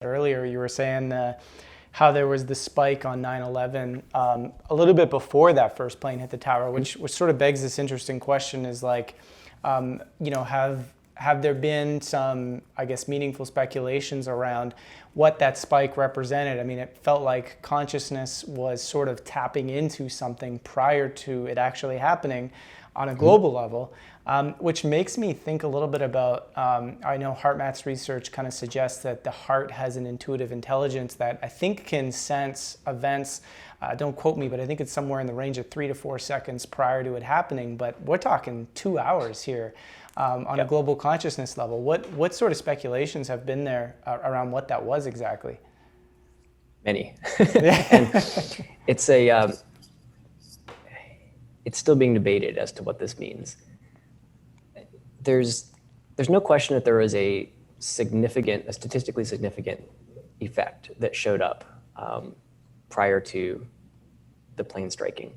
earlier. You were saying how there was the spike on 9/11 a little bit before that first plane hit the tower, which sort of begs this interesting question: is like, have there been some, I guess, meaningful speculations around what that spike represented? I mean, it felt like consciousness was sort of tapping into something prior to it actually happening on a global level, which makes me think a little bit about, I know HeartMath's research kind of suggests that the heart has an intuitive intelligence that I think can sense events, don't quote me, but I think it's somewhere in the range of 3 to 4 seconds prior to it happening, but we're talking 2 hours here on a global consciousness level. What sort of speculations have been there around what that was exactly? Many. And it's still being debated as to what this means. There's no question that there was a statistically significant effect that showed up prior to the plane striking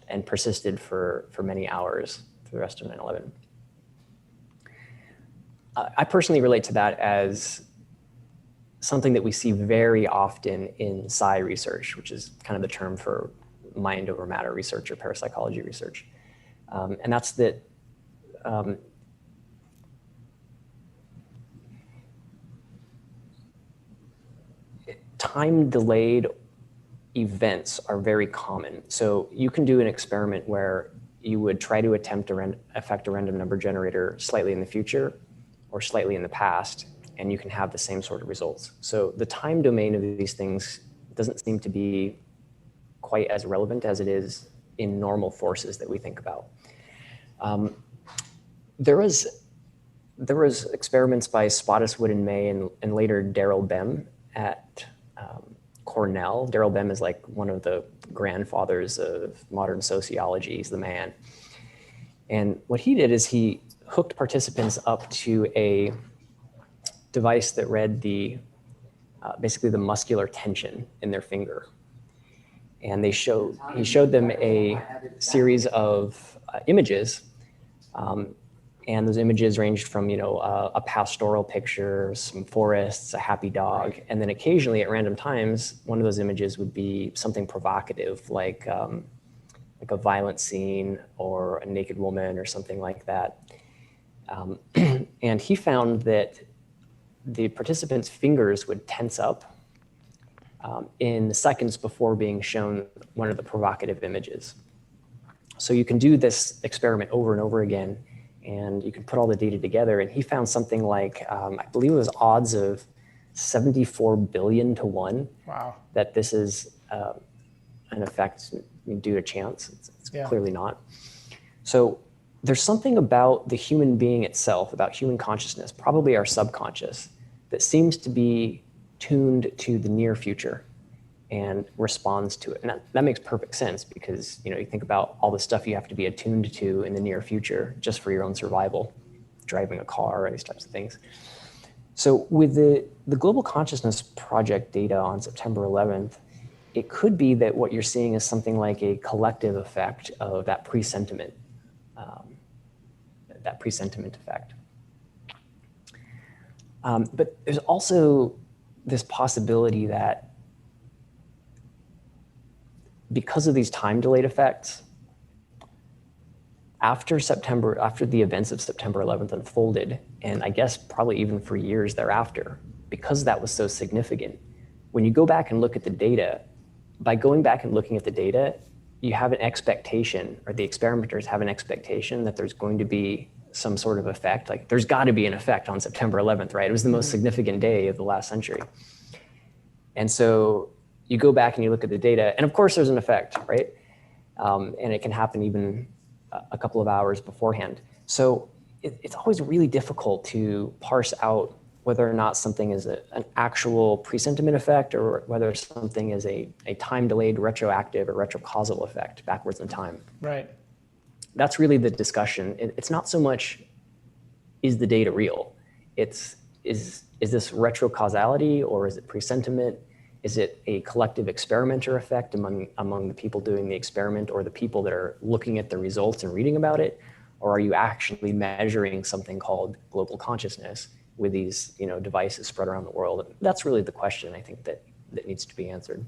and persisted for many hours for the rest of 9/11. I personally relate to that as something that we see very often in psi research, which is kind of the term for mind over matter research or parapsychology research. And that's that time-delayed events are very common. So you can do an experiment where you would try to attempt to affect a random number generator slightly in the future or slightly in the past, and you can have the same sort of results. So the time domain of these things doesn't seem to be quite as relevant as it is in normal forces that we think about. There was experiments by Spottiswoode and May and later Daryl Bem at Cornell. Daryl Bem is like one of the grandfathers of modern sociology. He's the man. And what he did is he hooked participants up to a device that read basically the muscular tension in their finger. And he showed them a series of images, and those images ranged from a pastoral picture, some forests, a happy dog, and then occasionally at random times, one of those images would be something provocative, like a violent scene or a naked woman or something like that. And he found that the participants' fingers would tense up in the seconds before being shown one of the provocative images. So you can do this experiment over and over again, and you can put all the data together. And he found something like, I believe it was odds of 74 billion to 1. Wow. That this is an effect due to chance. It's clearly not. So there's something about the human being itself, about human consciousness, probably our subconscious, that seems to be tuned to the near future and responds to it. And that makes perfect sense because you think about all the stuff you have to be attuned to in the near future just for your own survival, driving a car or these types of things. So with the Global Consciousness Project data on September 11th, it could be that what you're seeing is something like a collective effect of that presentiment effect. But there's also this possibility that because of these time-delayed effects, after the events of September 11th unfolded, and I guess probably even for years thereafter, because that was so significant, when you go back and look at the data, by going back and looking at the data, you have an expectation, or the experimenters have an expectation that there's going to be some sort of effect. Like there's got to be an effect on September 11th, right? It was the most significant day of the last century. And so you go back and you look at the data, and of course there's an effect, right? And it can happen even a couple of hours beforehand. So it's always really difficult to parse out whether or not something is an actual presentiment effect or whether something is a time-delayed retroactive or retrocausal effect backwards in time. Right. That's really the discussion. It's not so much, is the data real? It's, is this retrocausality or is it presentiment? Is it a collective experimenter effect among the people doing the experiment or the people that are looking at the results and reading about it? Or are you actually measuring something called global consciousness with these, devices spread around the world? That's really the question I think that needs to be answered.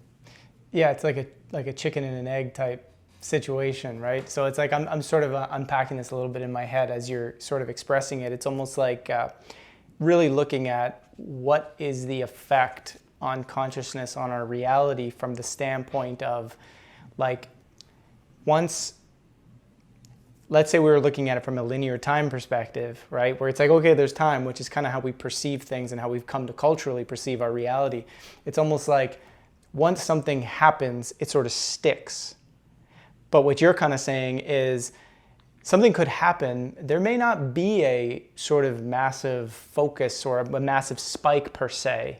Yeah, it's like a chicken and an egg type situation, right? So it's like I'm sort of unpacking this a little bit in my head as you're sort of expressing it. It's almost like really looking at what is the effect on consciousness, on our reality, from the standpoint of, like, once, let's say we were looking at it from a linear time perspective, right? Where it's like, okay, there's time, which is kind of how we perceive things and how we've come to culturally perceive our reality. It's almost like once something happens, it sort of sticks. But what you're kind of saying is something could happen. There may not be a sort of massive focus or a massive spike per se,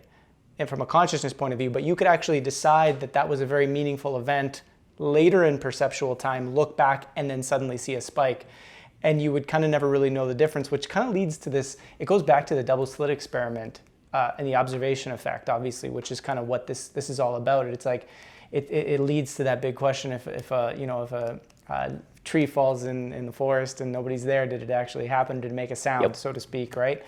and from a consciousness point of view, but you could actually decide that that was a very meaningful event later in perceptual time, look back, and then suddenly see a spike. And you would kind of never really know the difference, which kind of leads to this, it goes back to the double slit experiment and the observation effect, obviously, which is kind of what this is all about. It's like, it leads to that big question, if a tree falls in the forest and nobody's there, did it actually happen? Did it make a sound, Yep. so to speak, right?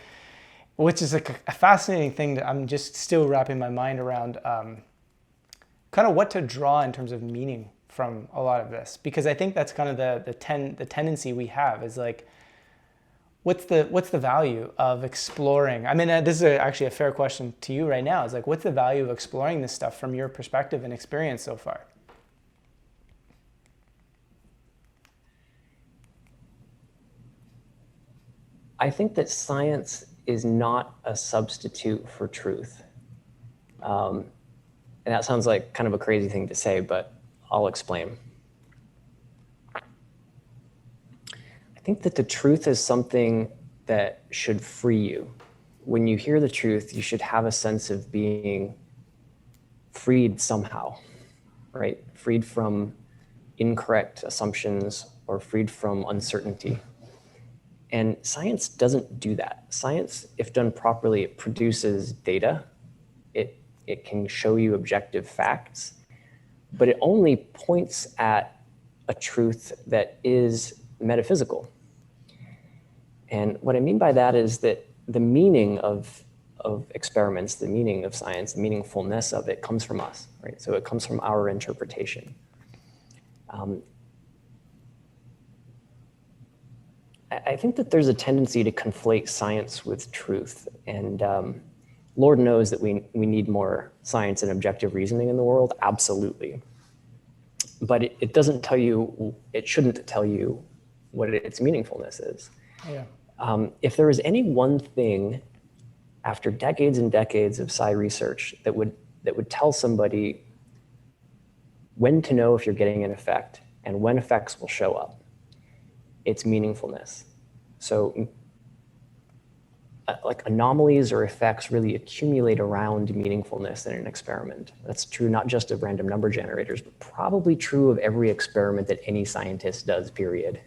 Which is a fascinating thing that I'm just still wrapping my mind around, kind of what to draw in terms of meaning from a lot of this, because I think that's kind of the tendency we have is like, what's the value of exploring? I mean, this is actually a fair question to you right now. Is like, what's the value of exploring this stuff from your perspective and experience so far? I think that science is not a substitute for truth. And that sounds like kind of a crazy thing to say, but I'll explain. I think that the truth is something that should free you. When you hear the truth, you should have a sense of being freed somehow, right? Freed from incorrect assumptions or freed from uncertainty. And science doesn't do that. Science, if done properly, it produces data. It can show you objective facts, but it only points at a truth that is metaphysical. And what I mean by that is that the meaning of experiments, the meaning of science, the meaningfulness of it comes from us, right? So it comes from our interpretation. I think that there's a tendency to conflate science with truth, and Lord knows that we need more science and objective reasoning in the world, absolutely. But it doesn't tell you, it shouldn't tell you what its meaningfulness is. Yeah. If there was any one thing after decades and decades of psi research that would tell somebody when to know if you're getting an effect and when effects will show up, it's meaningfulness. So like anomalies or effects really accumulate around meaningfulness in an experiment. That's true not just of random number generators, but probably true of every experiment that any scientist does, period.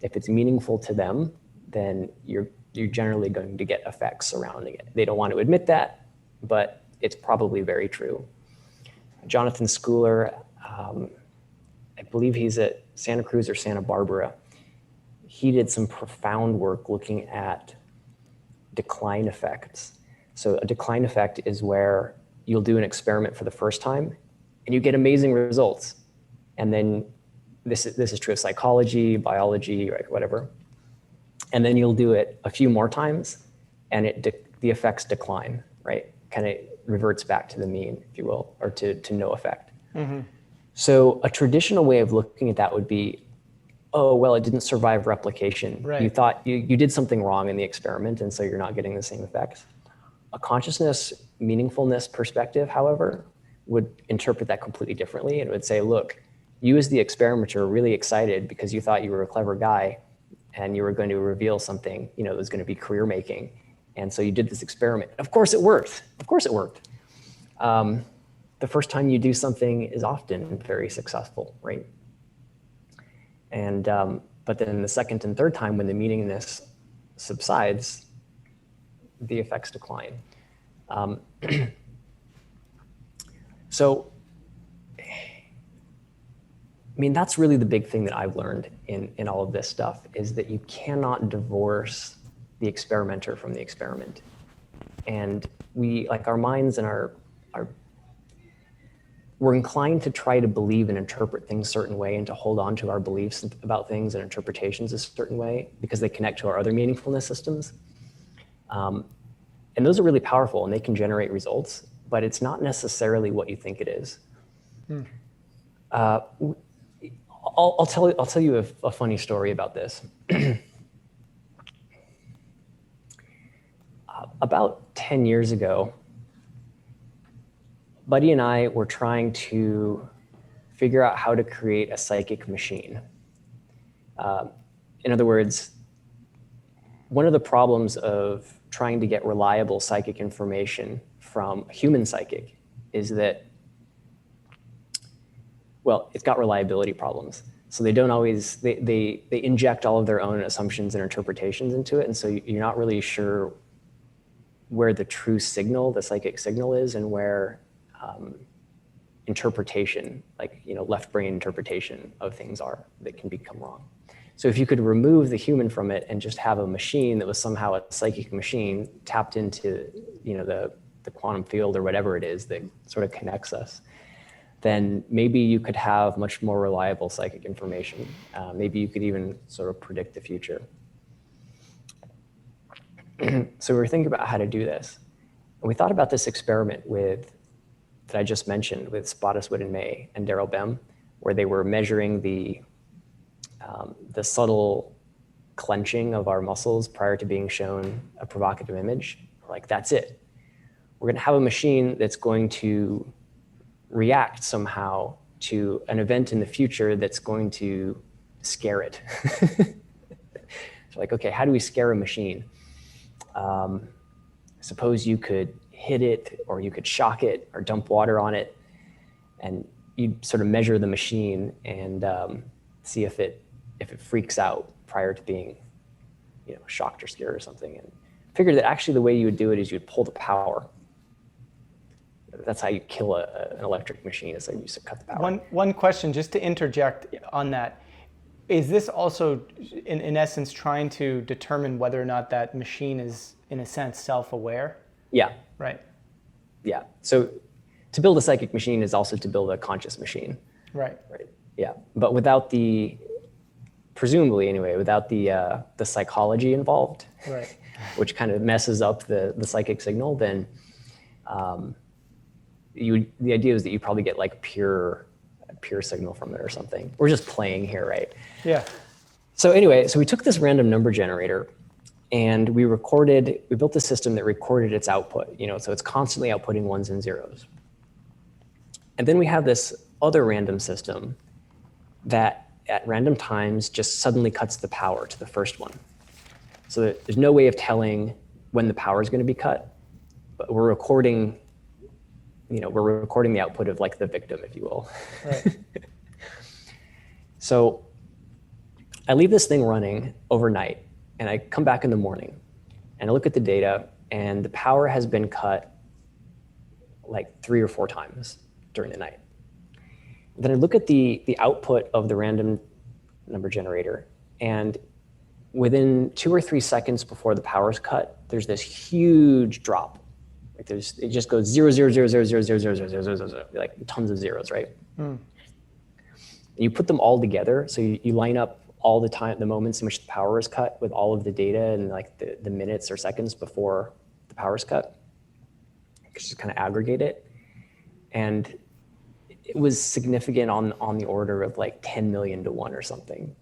If it's meaningful to them, then you're generally going to get effects surrounding it. They don't want to admit that, but it's probably very true. Jonathan Schooler, I believe he's at Santa Cruz or Santa Barbara. He did some profound work looking at decline effects. So a decline effect is where you'll do an experiment for the first time and you get amazing results. And then this is true of psychology, biology, right, whatever. And then you'll do it a few more times and the effects decline, right? Kind of reverts back to the mean, if you will, or to no effect. Mm-hmm. So a traditional way of looking at that would be, oh, well, it didn't survive replication. Right. You thought you did something wrong in the experiment, and so you're not getting the same effects. A consciousness meaningfulness perspective, however, would interpret that completely differently and would say, look, you as the experimenter are really excited because you thought you were a clever guy and you were going to reveal something, that was going to be career making. And so you did this experiment. Of course it worked. Of course it worked. The first time you do something is often very successful, right? And but then the second and third time when the meaningness subsides, the effects decline. So, I mean, that's really the big thing that I've learned in all of this stuff, is that you cannot divorce the experimenter from the experiment. And we, like, our minds and we're inclined to try to believe and interpret things a certain way and to hold on to our beliefs about things and interpretations a certain way because they connect to our other meaningfulness systems. And those are really powerful and they can generate results, but it's not necessarily what you think it is. I'll tell you a funny story about this. About 10 years ago, Buddy and I were trying to figure out how to create a psychic machine. In other words, one of the problems of trying to get reliable psychic information from a human psychic is that, well, it's got reliability problems. So they don't always, they inject all of their own assumptions and interpretations into it. And so you're not really sure where the true signal, the psychic signal is, and where interpretation, like, left brain interpretation of things are that can become wrong. So if you could remove the human from it and just have a machine that was somehow a psychic machine tapped into, the quantum field or whatever it is that sort of connects us, then maybe you could have much more reliable psychic information. Maybe you could even sort of predict the future. So we were thinking about how to do this. And we thought about this experiment that I just mentioned with Spottiswoode and May and Daryl Bem, where they were measuring the subtle clenching of our muscles prior to being shown a provocative image. Like, that's it. We're going to have a machine that's going to react somehow to an event in the future that's going to scare it. So like, okay, how do we scare a machine? Suppose you could hit it, or you could shock it, or dump water on it, and you sort of measure the machine and see if it freaks out prior to being, shocked or scared or something. And figure that actually the way you would do it is you'd pull the power. That's how you kill an electric machine, is that you just cut the power. One question, just to interject on that. Is this also, in essence, trying to determine whether or not that machine is, in a sense, self-aware? Yeah. Right. Yeah. So to build a psychic machine is also to build a conscious machine. Right. Right. Yeah. But without presumably anyway, without the psychology involved, right, which kind of messes up the psychic signal, then the idea is that you probably get like pure signal from it or something. We're just playing here, right? Yeah. So anyway, so we took this random number generator and we built a system that recorded its output, so it's constantly outputting ones and zeros. And then we have this other random system that at random times just suddenly cuts the power to the first one. So that there's no way of telling when the power is going to be cut, but we're recording the output of like the victim, if you will. Right. So I leave this thing running overnight and I come back in the morning and I look at the data and the power has been cut like 3 or 4 times during the night. Then I look at the output of the random number generator, and within 2 or 3 seconds before the power is cut, there's this huge drop. Like it just goes 0, 0, 0, 0, 0, 0, 0, 0, 0, 0, 0, like tons of zeros, right? And you put them all together, so you line up all the moments in which the power is cut with all of the data and like the minutes or seconds before the power is cut. Just kind of aggregate it. And it was significant on the order of like 10 million to 1 or something.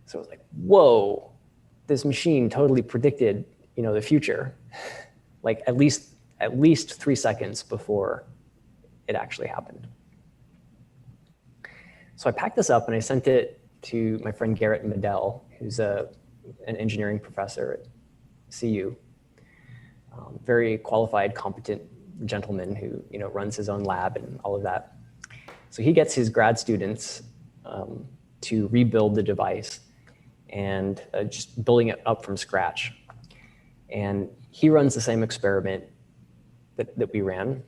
So it was like, whoa, this machine totally predicted, the future, like at least 3 seconds before it actually happened. So I packed this up and I sent it to my friend Garrett Medell, who's an engineering professor at CU, very qualified, competent gentleman who runs his own lab and all of that. So he gets his grad students to rebuild the device and just building it up from scratch. And he runs the same experiment that we ran.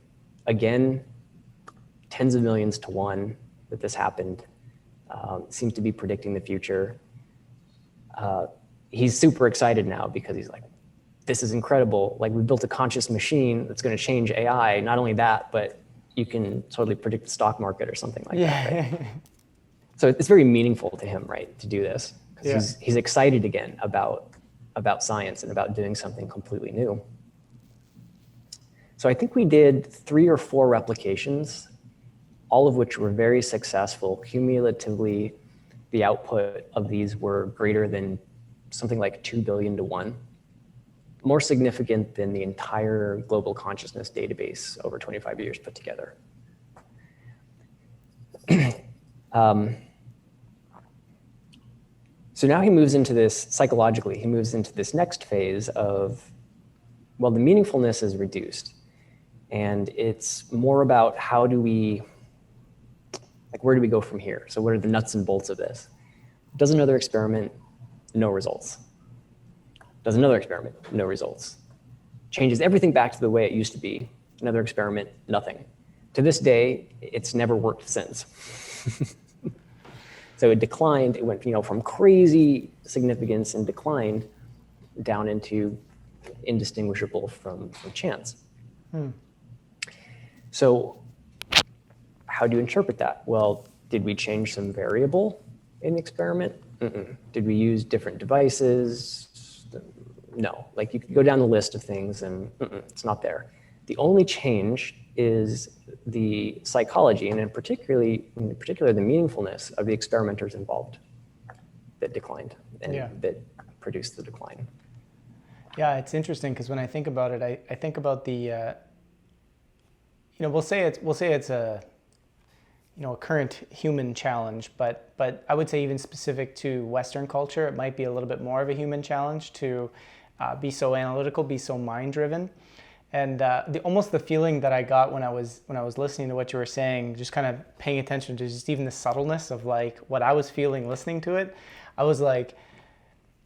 Again, tens of millions to 1 that this happened. Seems to be predicting the future. He's super excited now because he's like, this is incredible. Like, we built a conscious machine that's going to change AI. Not only that, but you can totally predict the stock market or something like that. Right? So it's very meaningful to him, right, to do this, because he's excited again about science and about doing something completely new. So I think we did 3 or 4 replications, all of which were very successful. Cumulatively, the output of these were greater than something like 2 billion to 1, more significant than the entire global consciousness database over 25 years put together. So now he moves into this, psychologically, he moves into this next phase of, well, the meaningfulness is reduced. And it's more about how do we, like, where do we go from here? So what are the nuts and bolts of this? Does another experiment, no results. Does another experiment, no results. Changes everything back to the way it used to be. Another experiment, nothing. To this day, it's never worked since. So it declined, it went, from crazy significance and declined down into indistinguishable from chance. So how do you interpret that? Well, did we change some variable in the experiment? Did we use different devices? No. Like, you could go down the list of things and it's not there. The only change is the psychology, and in particular the meaningfulness of the experimenters involved that declined and that produced the decline. Yeah, it's interesting because when I think about it, I think about the, we'll say it's a current human challenge, but I would say even specific to Western culture, it might be a little bit more of a human challenge to be so analytical, be so mind-driven. And almost the feeling that I got when I was listening to what you were saying, just kind of paying attention to just even the subtleness of like what I was feeling listening to it, I was like,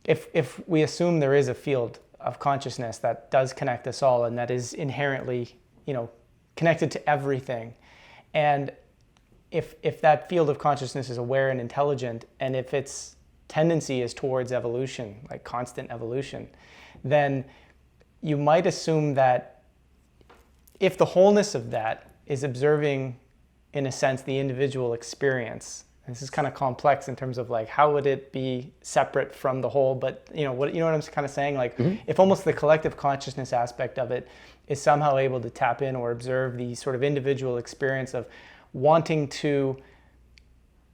if we assume there is a field of consciousness that does connect us all and that is inherently, connected to everything, and if that field of consciousness is aware and intelligent, and if its tendency is towards evolution, like constant evolution, then you might assume that if the wholeness of that is observing, in a sense, the individual experience, this is kind of complex in terms of like, how would it be separate from the whole? But what I'm kind of saying? Like, if almost the collective consciousness aspect of it is somehow able to tap in or observe the sort of individual experience of wanting to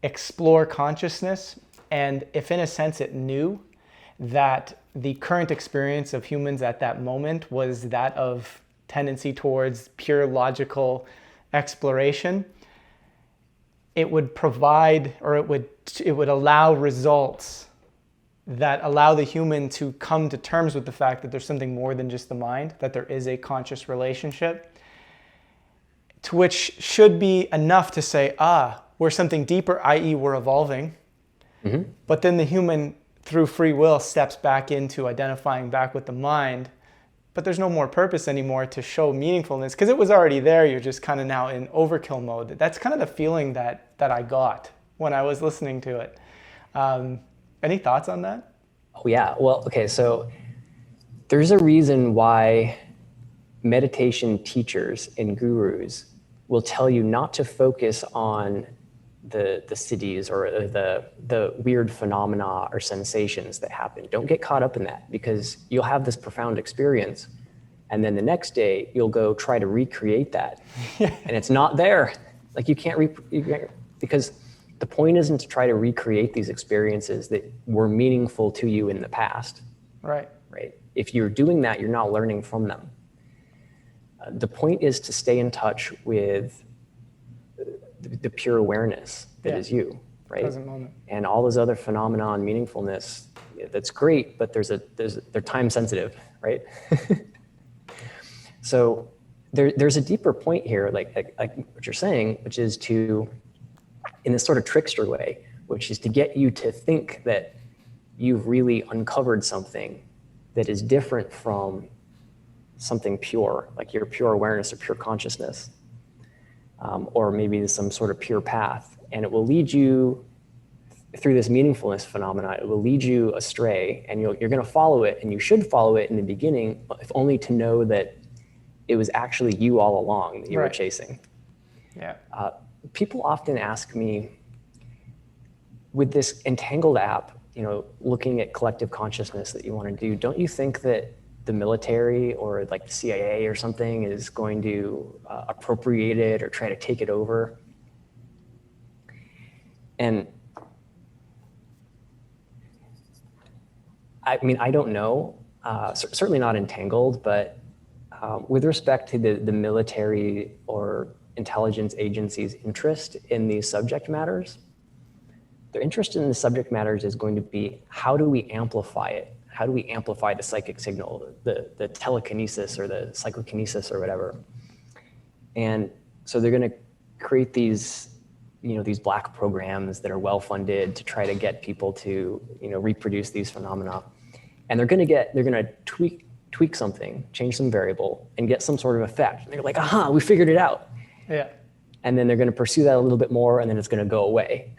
explore consciousness, and if in a sense it knew that the current experience of humans at that moment was that of tendency towards pure logical exploration, it would provide, or it would allow results that allow the human to come to terms with the fact that there's something more than just the mind, that there is a conscious relationship, to which should be enough to say, we're something deeper, i.e. we're evolving. But then the human, through free will, steps back into identifying back with the mind, but there's no more purpose anymore to show meaningfulness because it was already there. You're just kind of now in overkill mode. That's kind of the feeling that I got when I was listening to it. Any thoughts on that? Oh yeah, well, okay, so there's a reason why meditation teachers and gurus will tell you not to focus on the cities or the weird phenomena or sensations that happen. Don't get caught up in that, because you'll have this profound experience and then the next day you'll go try to recreate that and it's not there. Like, you can't because the point isn't to try to recreate these experiences that were meaningful to you in the past. Right. If you're doing that, you're not learning from them. The point is to stay in touch with the pure awareness that is you, right? Present moment. And all those other phenomena and meaningfulness, that's great, but they're time sensitive, right? So there's a deeper point here, like what you're saying, which is to, in this sort of trickster way, which is to get you to think that you've really uncovered something that is different from something pure, like your pure awareness or pure consciousness. Or maybe some sort of pure path, and it will lead you through this meaningfulness phenomena, it will lead you astray, and you're going to follow it, and you should follow it in the beginning, if only to know that it was actually you all along that you were Right. chasing. Yeah. People often ask me, with this entangled app, looking at collective consciousness that you want to do, don't you think that the military or like the CIA or something is going to appropriate it or try to take it over? And I mean, I don't know, certainly not entangled, but with respect to the military or intelligence agencies' interest in these subject matters, their interest in the subject matters is going to be, how do we amplify it? How do we amplify the psychic signal, the telekinesis or the psychokinesis or whatever? And so they're going to create these, these black programs that are well-funded to try to get people to, reproduce these phenomena. And they're going to tweak something, change some variable, and get some sort of effect. And they're like, aha, we figured it out. Yeah. And then they're going to pursue that a little bit more, and then it's going to go away.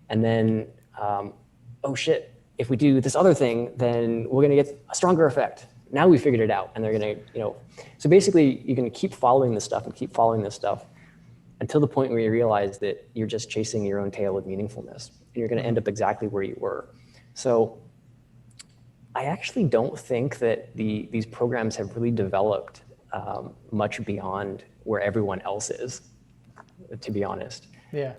And then, oh shit, if we do this other thing, then we're going to get a stronger effect. Now we figured it out. And they're going to, so basically you're going to keep following this stuff and keep following this stuff until the point where you realize that you're just chasing your own tail of meaningfulness. And you're going to end up exactly where you were. So I actually don't think that these programs have really developed much beyond where everyone else is, to be honest. Yeah.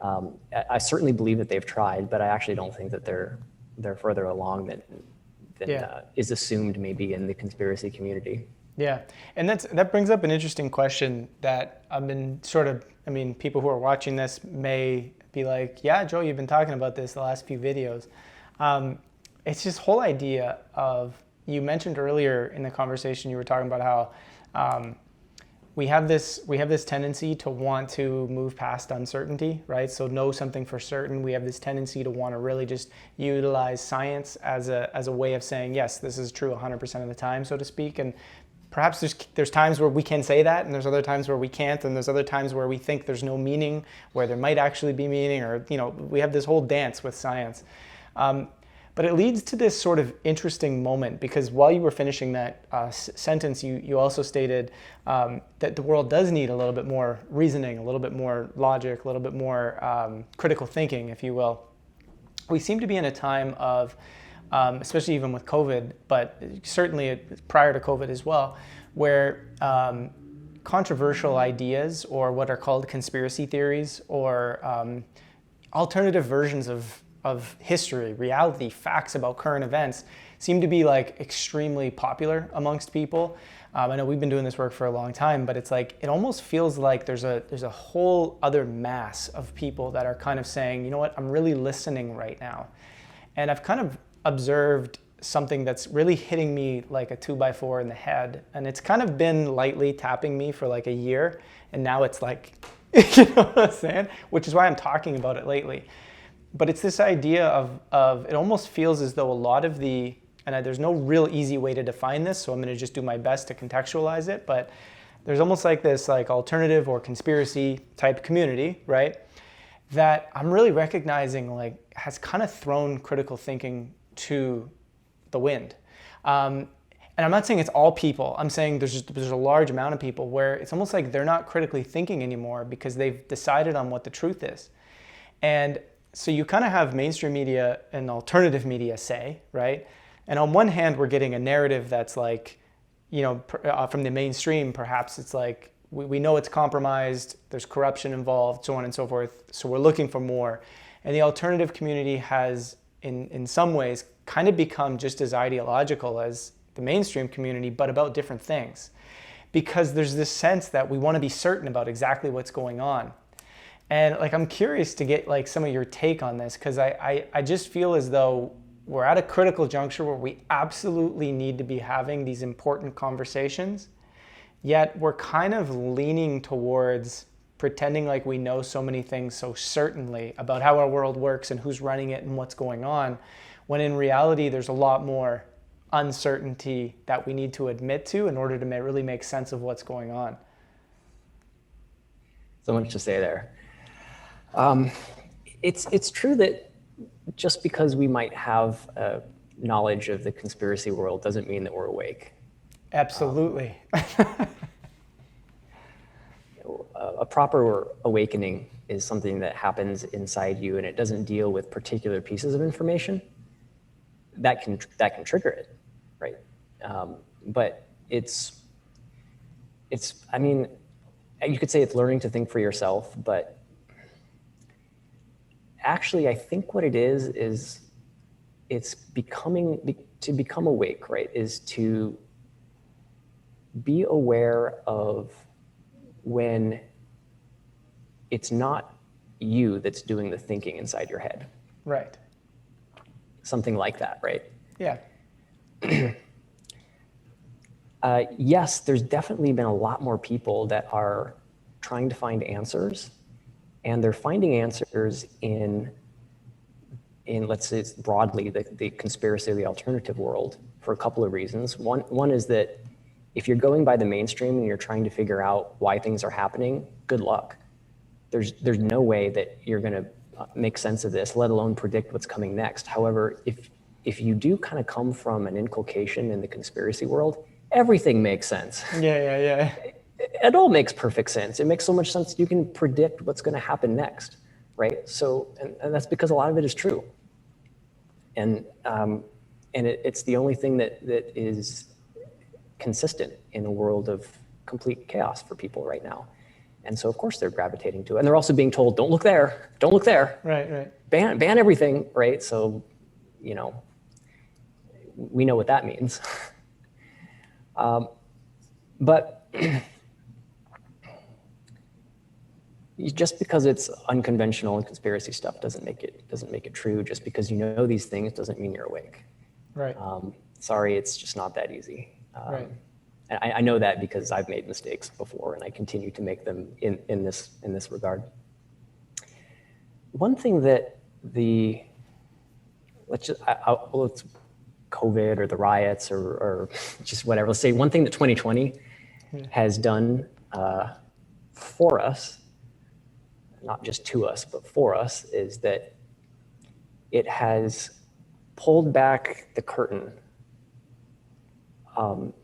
I certainly believe that they've tried, but I actually don't think that they're further along than is assumed maybe in the conspiracy community. Yeah, and that brings up an interesting question that I've been people who are watching this may be like, yeah, Joe, you've been talking about this the last few videos. It's this whole idea of, you mentioned earlier in the conversation, you were talking about how we have this tendency to want to move past uncertainty, right? So know something for certain. We have this tendency to want to really just utilize science as a way of saying, yes, this is true 100% of the time, so to speak. And perhaps there's times where we can say that, and there's other times where we can't, and there's other times where we think there's no meaning, where there might actually be meaning, or we have this whole dance with science. But it leads to this sort of interesting moment, because while you were finishing that sentence, you also stated that the world does need a little bit more reasoning, a little bit more logic, a little bit more critical thinking, if you will. We seem to be in a time of, especially even with COVID, but certainly prior to COVID as well, where controversial ideas, or what are called conspiracy theories, or alternative versions of history, reality, facts about current events, seem to be like extremely popular amongst people. I know we've been doing this work for a long time, but it's like, it almost feels like there's a whole other mass of people that are kind of saying, you know what, I'm really listening right now. And I've kind of observed something that's really hitting me like a 2x4 in the head. And it's kind of been lightly tapping me for like a year. And now it's like, you know what I'm saying? Which is why I'm talking about it lately. But it's this idea of it almost feels as though a lot of there's no real easy way to define this, so I'm going to just do my best to contextualize it, but there's almost like this like alternative or conspiracy type community, right, that I'm really recognizing like has kind of thrown critical thinking to the wind. And I'm not saying it's all people. I'm saying there's a large amount of people where it's almost like they're not critically thinking anymore because they've decided on what the truth is. And so you kind of have mainstream media and alternative media say, right? And on one hand, we're getting a narrative that's like, from the mainstream, perhaps it's like, we know it's compromised, there's corruption involved, so on and so forth, so we're looking for more. And the alternative community has, in some ways, kind of become just as ideological as the mainstream community, but about different things. Because there's this sense that we want to be certain about exactly what's going on. And like, I'm curious to get like some of your take on this, because I just feel as though we're at a critical juncture where we absolutely need to be having these important conversations, yet we're kind of leaning towards pretending like we know so many things so certainly about how our world works and who's running it and what's going on, when in reality there's a lot more uncertainty that we need to admit to in order to really make sense of what's going on. So much to say there. It's true that just because we might have knowledge of the conspiracy world doesn't mean that we're awake. Absolutely. A proper awakening is something that happens inside you, and it doesn't deal with particular pieces of information that can trigger it, right? But it's I mean, you could say it's learning to think for yourself, but actually I think what it is it's to become awake, right? Is to be aware of when it's not you that's doing the thinking inside your head. Right. Something like that, right? Yeah. Yes, there's definitely been a lot more people that are trying to find answers, and they're finding answers in let's say broadly the conspiracy of the alternative world for a couple of reasons. One is that if you're going by the mainstream and you're trying to figure out why things are happening, good luck. There's no way that you're going to make sense of this, let alone predict what's coming next. However, if you do kind of come from an inculcation in the conspiracy world, everything makes sense. Yeah. It all makes perfect sense. It makes so much sense you can predict what's going to happen next, right? So, and that's because a lot of it is true. And it's the only thing that is consistent in a world of complete chaos for people right now. And so, of course, they're gravitating to it. And they're also being told, don't look there, don't look there. Right. Ban everything, right? So, you know, we know what that means. But just because it's unconventional and conspiracy stuff doesn't make it true. Just because you know these things doesn't mean you're awake. Right. Sorry, it's just not that easy. Right. And I know that because I've made mistakes before, and I continue to make them in this regard. One thing that let's COVID or the riots or just whatever. Let's say one thing that 2020 has done for us, not just to us, but for us, is that it has pulled back the curtain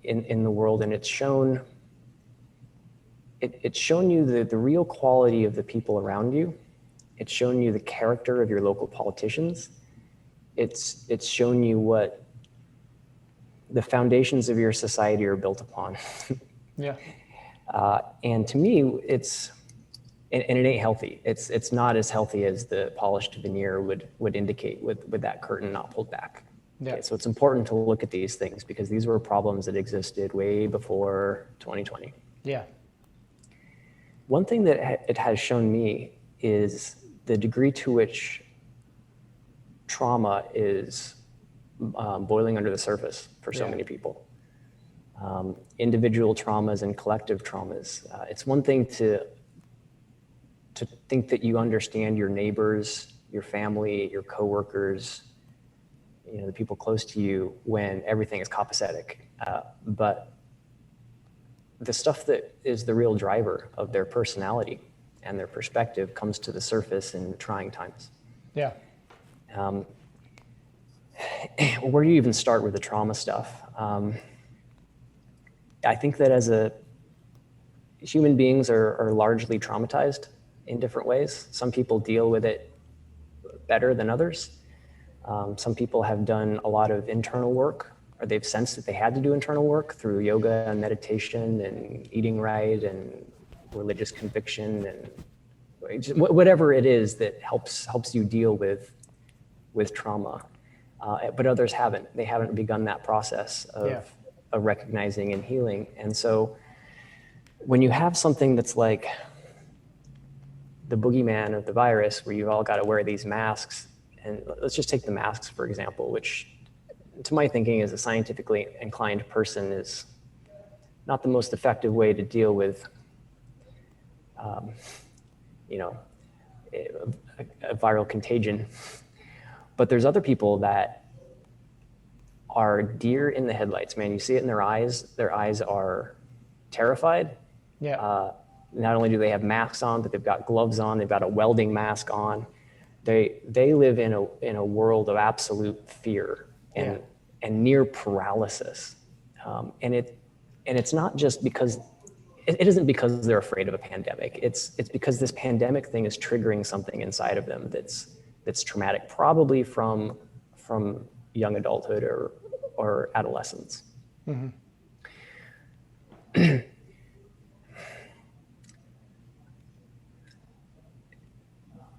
in the world, and it's shown you the real quality of the people around you. It's shown you the character of your local politicians. It's shown you what the foundations of your society are built upon. Yeah. And to me, and it ain't healthy. It's not as healthy as the polished veneer would indicate with that curtain not pulled back. Yeah. Okay, so it's important to look at these things because these were problems that existed way before 2020. Yeah. One thing that it has shown me is the degree to which trauma is boiling under the surface for so many people. Individual traumas and collective traumas. It's one thing to think that you understand your neighbors, your family, your coworkers, the people close to you when everything is copacetic. But the stuff that is the real driver of their personality and their perspective comes to the surface in trying times. Yeah. Where do you even start with the trauma stuff? I think that human beings are largely traumatized in different ways. Some people deal with it better than others. Some people have done a lot of internal work, or they've sensed that they had to do internal work through yoga and meditation and eating right and religious conviction and just whatever it is that helps you deal with trauma. But others haven't. They haven't begun that process of recognizing and healing. And so when you have something that's like the boogeyman of the virus, where you've all got to wear these masks, and let's just take the masks, for example, which to my thinking as a scientifically inclined person is not the most effective way to deal with a viral contagion. But there's other people that are deer in the headlights, man. You see it in their eyes. Their eyes are terrified. Yeah. Not only do they have masks on, but they've got gloves on. They've got a welding mask on. They live in a world of absolute fear and Yeah. and near paralysis, and it's not just because it isn't because they're afraid of a pandemic. It's because this pandemic thing is triggering something inside of them that's traumatic, probably from young adulthood or adolescence. Mm-hmm.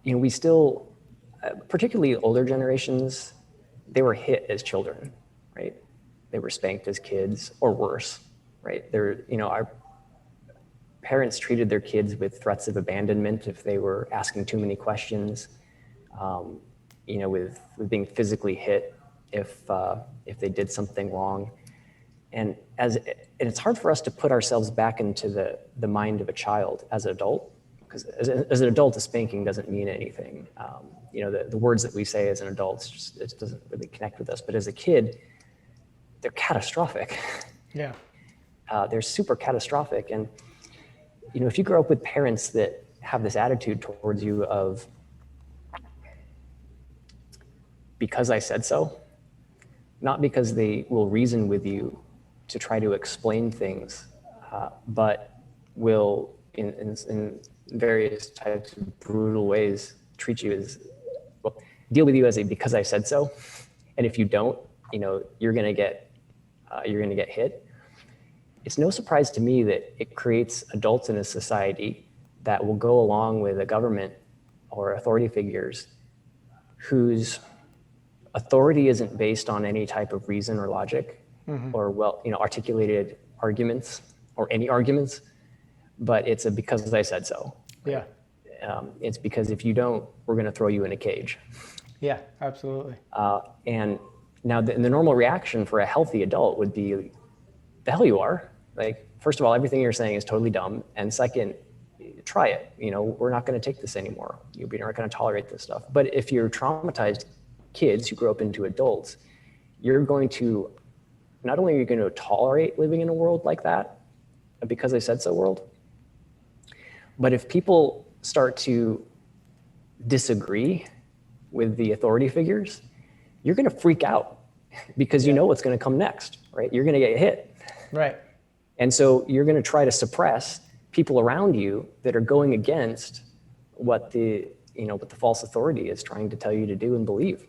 You know, we still, particularly older generations, they were hit as children, right? They were spanked as kids, or worse, right? Our parents treated their kids with threats of abandonment if they were asking too many questions, with being physically hit if they did something wrong. And it's hard for us to put ourselves back into the mind of a child as an adult, because as an adult, a spanking doesn't mean anything. The words that we say as an adult, it doesn't really connect with us. But as a kid, they're catastrophic. Yeah. They're super catastrophic. And, if you grow up with parents that have this attitude towards you of, because I said so, not because they will reason with you to try to explain things, but will, in various types of brutal ways, treat you as, deal with you as a because I said so, and if you don't, you're gonna get hit. It's no surprise to me that it creates adults in a society that will go along with a government or authority figures whose authority isn't based on any type of reason or logic, mm-hmm. or articulated arguments or any arguments, but it's a because I said so. Yeah. It's because if you don't, we're going to throw you in a cage. Yeah, absolutely. And now the normal reaction for a healthy adult would be, the hell you are. Like, first of all, everything you're saying is totally dumb. And second, try it. We're not going to take this anymore. We're not going to tolerate this stuff. But if you're traumatized kids who grow up into adults, you're going to, not only are you going to tolerate living in a world like that, a because I said so world, but if people start to disagree with the authority figures, you're going to freak out because you know what's going to come next, right? You're going to get hit. Right. And so you're going to try to suppress people around you that are going against what the false authority is trying to tell you to do and believe.